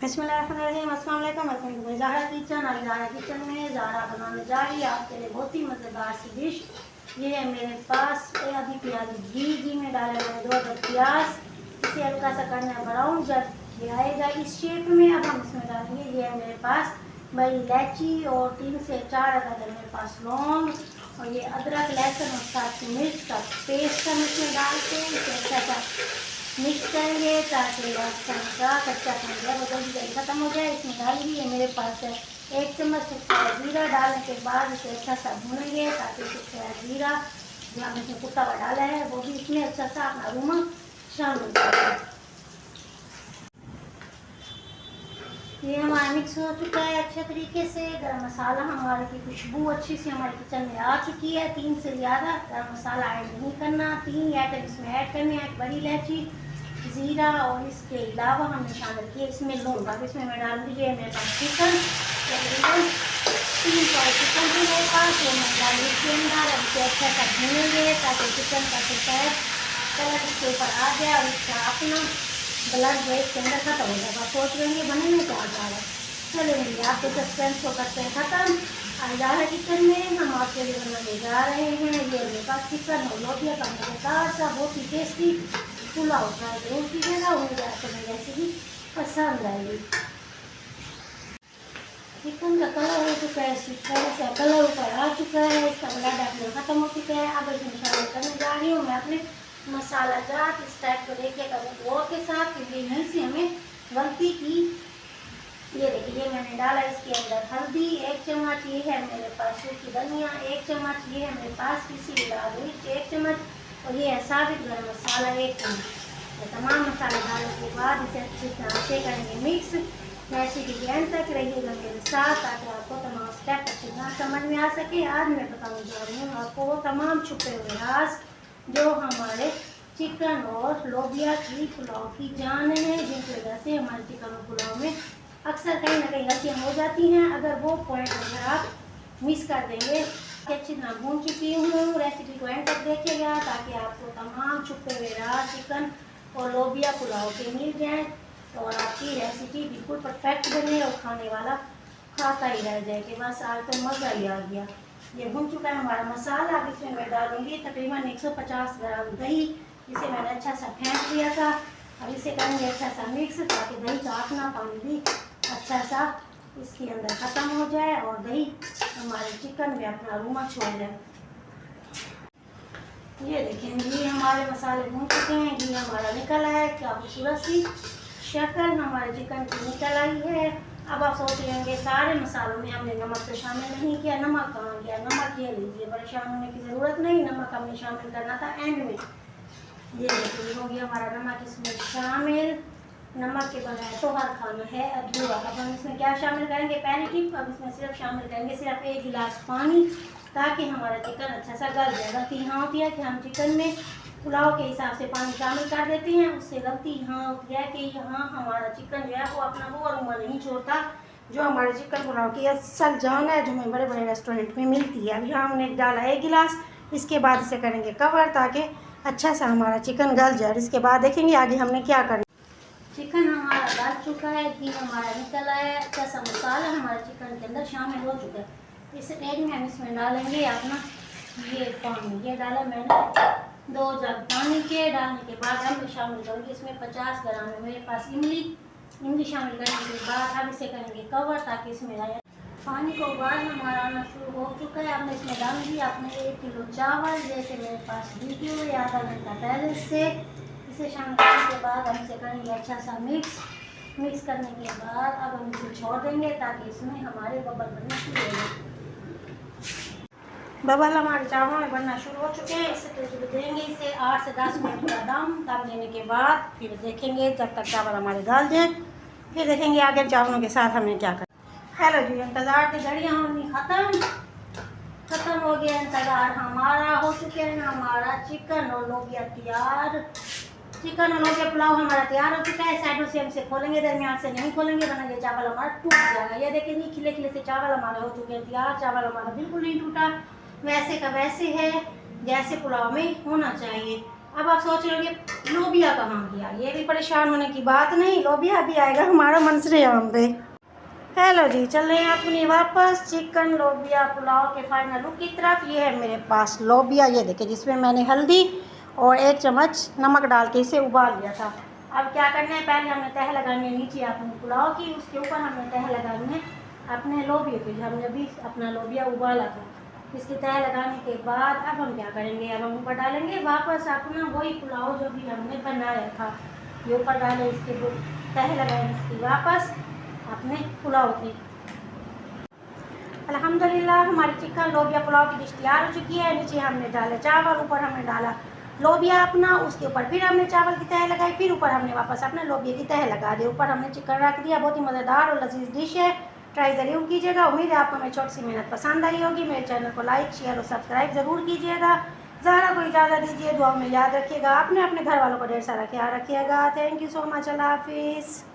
बिस्मिल्लाहिर्रहमानिर्रहीम, अस्सलाम वालेकुम। Welcome to Zahra kitchen. और ज़ाहरा किचन में ज़ाहरा बनाने जा रही है आपके लिए बहुत ही मज़ेदार सी डिश। ये है मेरे पास आधी प्याज घी में डाले मैंने 2 अदद प्याज। इसे हल्का सा करना है ब्राउन। जब ये आएगा इस शेप में, अब हम इसमें डालेंगे, ये है मेरे पास बड़ी इलायची और 3 से 4 अदद है मेरे पास लौंग। और ये अदरक लहसुन और साथ मिर्च का पेस्ट हम इसमें डालते हैं। इसे अच्छा सा मिक्स करेंगे ताकि लहसुन का कच्चापन जो वो जल्दी जल्दी खत्म हो जाए। इसमें डालेंगे, ये मेरे पास है 1 चम्मच जीरा। डालने के बाद इसे अच्छा सा भूनेंगे ताकि जीरा जो हमने इसमें कुटा हुआ डाला है वो भी इसमें अच्छा सा अपना अरोमा शामिल करें। ये हमारा मिक्स हो चुका है अच्छे तरीके से। गरम मसाला हमारे की खुशबू अच्छी सी हमारे किचन में आ चुकी है। 3 से ज़्यादा गरम मसाला ऐड नहीं करना। 3 आइटम इसमें ऐड करने हैं, बड़ी इलायची, ज़ीरा और इसके अलावा हमने शामिल किया इसमें लौंग। अब इसमें मैं डाल दीजिए मेरे पास चिकन, तकरीबन 3 पाव चिकन भी मेरे पास, वो मैं डाल इसके अंदर। अब इसे अच्छा सा भूनेंगे ताकि चिकन का सफ़ेद कलर इसके ऊपर आ जाए और इसका अपना ब्लड जो इसके अंदर खत्म हो जाएगा। सोच रहे हैं बने में क्या जा रहा है। चलेंगे आपके सस्पेंस को करते हैं ख़त्म। ज़ाहरा किचन में हम आपके लिए बनाने जा रहे हैं ये मेरे पास चिकन और लोबिया का मज़ेदार सा बहुत ही टेस्टी पुलाव। ट्राई जरूर कीजिएगा, उम्मीद है आपको मेरी रेसिपी पसंद आएगी। चिकन का कलर हो चुका है, थोड़ा सा कलर ऊपर आ चुका है, इसका ब्लड अपना ख़त्म हो चुका है। अब इसमें शामिल करने जा रही हूँ मैं अपने मसाला जात। इस टाइप को देखिएगा गौर के साथ, क्योंकि यहीं से हमें गलती की। ये देखिए मैंने डाला इसके अंदर हल्दी 1 चम्मच, ये है मेरे पास सूखी धनिया 1 चम्मच, ये है मेरे पास पिसी लाल मिर्च 1 चम्मच और ये है साबित गरम मसाला 1 चम्मच। तो तमाम मसाले डालने के बाद इसे अच्छी तरह से करेंगे मिक्स। रेसिपी के एंड तक रहिएगा मेरे साथ ताकि आपको तमाम स्टेप अच्छी तरह समझ में आ सके। आज मैं बताने जा रही हूँ आपको वो तमाम छुपे हुए राज जो हमारे चिकन और लोबिया की पुलाव की जान है, जिनकी वजह से हमारे चिकन और पुलाव में अक्सर कहीं ना कहीं गलतियाँ हो जाती हैं। अगर वो पॉइंट अगर आप मिस कर देंगे। अच्छी तरह भून चुकी हूँ, रेसिपी को एंड तक देखिएगा ताकि आपको तमाम छुपे हुए राज चिकन और लोबिया पुलाव के मिल जाएँ और आपकी रेसिपी बिल्कुल परफेक्ट बने और खाने वाला खाता ही रह जाए कि बस आज तो मज़ा ही आ गया। ये भून चुका है हमारा मसाला। अब इसमें मैं डालूंगी तकरीबन 150 ग्राम दही, जिसे मैंने अच्छा सा फेंट लिया था। अब इसे करेंगे अच्छा सा मिक्स ताकि दही का अपना पानी भी अच्छा सा इसके अंदर ख़त्म हो जाए और दही हमारे चिकन में अपना अरोमा छोड़ जाए। ये देखें घी हमारे मसाले भून चुके हैं, घी हमारा निकल आया, क्या खूबसूरत सी शक्ल हमारे चिकन की निकल आई है। अब आप सोच लेंगे सारे मसालों में हमने नमक तो शामिल नहीं किया, नमक कहाँ गया? नमक ये लीजिए, परेशान होने की ज़रूरत नहीं, नमक हमने शामिल करना था एंड में। ये देखिए हो गया हमारा नमक इसमें शामिल। नमक के बगैर तो हर खाना है अधूरा। अब हम इसमें क्या शामिल करेंगे? पहली टिप, अब इसमें सिर्फ शामिल करेंगे सिर्फ 1 गिलास पानी ताकि हमारा चिकन अच्छा सा गल जाए। गलती यहाँ होती है कि हम चिकन में पुलाव के हिसाब से पानी शामिल कर देते हैं, उससे गलती यहाँ होती है कि यहाँ हमारा चिकन जो है वो अपना वो अरोमा नहीं छोड़ता जो हमारे चिकन पुलाव की असल जान है, जो हमें बड़े बड़े रेस्टोरेंट में मिलती है। अभी हमने डाला 1 गिलास, इसके बाद इसे करेंगे कवर ताकि अच्छा सा हमारा चिकन गल जाए। इसके बाद देखेंगे आगे हमने क्या करना। चिकन हमारा गल चुका है, घी हमारा निकल आया है, अच्छा सा मसाला हमारे चिकन के अंदर शामिल हो चुका है। इस स्टेज में हम इसमें डालेंगे अपना ये पानी। ये डाला मैंने 2 जग पानी के। डालने के बाद हम शामिल करेंगे इसमें 50 ग्राम है मेरे पास इमली शामिल करने के बाद अब इसे करेंगे कवर ताकि इसमें आए। पानी को उबाल हमारा आना शुरू हो चुका है। अब मैं इसमें डालूंगी अपने 1 किलो चावल, जैसे मेरे पास भिगे हुए आधा घंटा पहले से। इसे शामिल करने के बाद हम इसे करेंगे अच्छा सा मिक्स करने के बाद अब हम इसे छोड़ देंगे ताकि इसमें हमारे बबल बनने शुरू हो जाए। बबल हमारे चावलों में बनना शुरू हो चुके हैं। इसे देंगे इसे 8 से 10 मिनट का दम देने के बाद फिर देखेंगे जब तक चावल हमारे गल जाए, फिर देखेंगे आगे चावलों के साथ हमें क्या करना। हेलो जी, इंतज़ार की घड़ियाँ होनी ख़त्म हो गया। इंतज़ार हमारा हो चुके हैं, हमारा चिकन और लोबिया तैयार। चिकन और लोबिया पुलाव हमारा तैयार हो चुका है। साइडों से हम इसे खोलेंगे, दरमियान से नहीं खोलेंगे वरना ये चावल हमारा टूट जाएगा। ये देखेंगे खिले खिले से चावल हमारे हो चुके हैं तैयार। चावल हमारा बिल्कुल नहीं टूटा, वैसे का वैसे है जैसे पुलाव में होना चाहिए। अब आप सोच रहे होंगे लोबिया कहाँ गया, ये भी परेशान होने की बात नहीं, लोबिया भी आएगा हमारा मंसूरी आम पे। हेलो जी, चल रहे हैं अपनी वापस चिकन लोबिया पुलाव के फाइनल लुक की तरफ। ये है मेरे पास लोबिया, ये देखिए, जिसमें मैंने हल्दी और 1 चम्मच नमक डाल के इसे उबाल लिया था। अब क्या करना है, पहले हमने तह लगानी है नीचे अपने पुलाव की, उसके ऊपर हमने तह लगानी है अपने लोबिया की, जो हमने अभी अपना लोबिया उबाला था। इसकी तह लगाने के बाद अब हम क्या करेंगे, अब हम ऊपर डालेंगे वापस अपना वही पुलाव जो भी हमने बनाया था, ये ऊपर डालें, इसके तह लगाएं इसकी वापस अपने पुलाव की। अल्हम्दुलिल्लाह हमारी चिकन लोबिया पुलाव की डिश तैयार हो चुकी है। नीचे हमने डाले चावल, ऊपर हमने डाला लोबिया अपना, उसके ऊपर फिर हमने चावल की तह लगाई, फिर ऊपर हमने वापस अपने लोबिया की तह लगा दी, ऊपर हमने चिकन रख दिया। बहुत ही मज़ेदार और लजीज डिश है, ट्राई ज़रूर कीजिएगा। उम्मीद है आपको मेरी छोटी सी मेहनत पसंद आई होगी। मेरे चैनल को लाइक शेयर और सब्सक्राइब ज़रूर कीजिएगा। ज़रा को इजाज़त दीजिए, दुआ में याद रखिएगा, आपने अपने घर वालों को ढेर सारा ख्याल रखिएगा। थैंक यू सो मच, अल्लाह हाफिज़।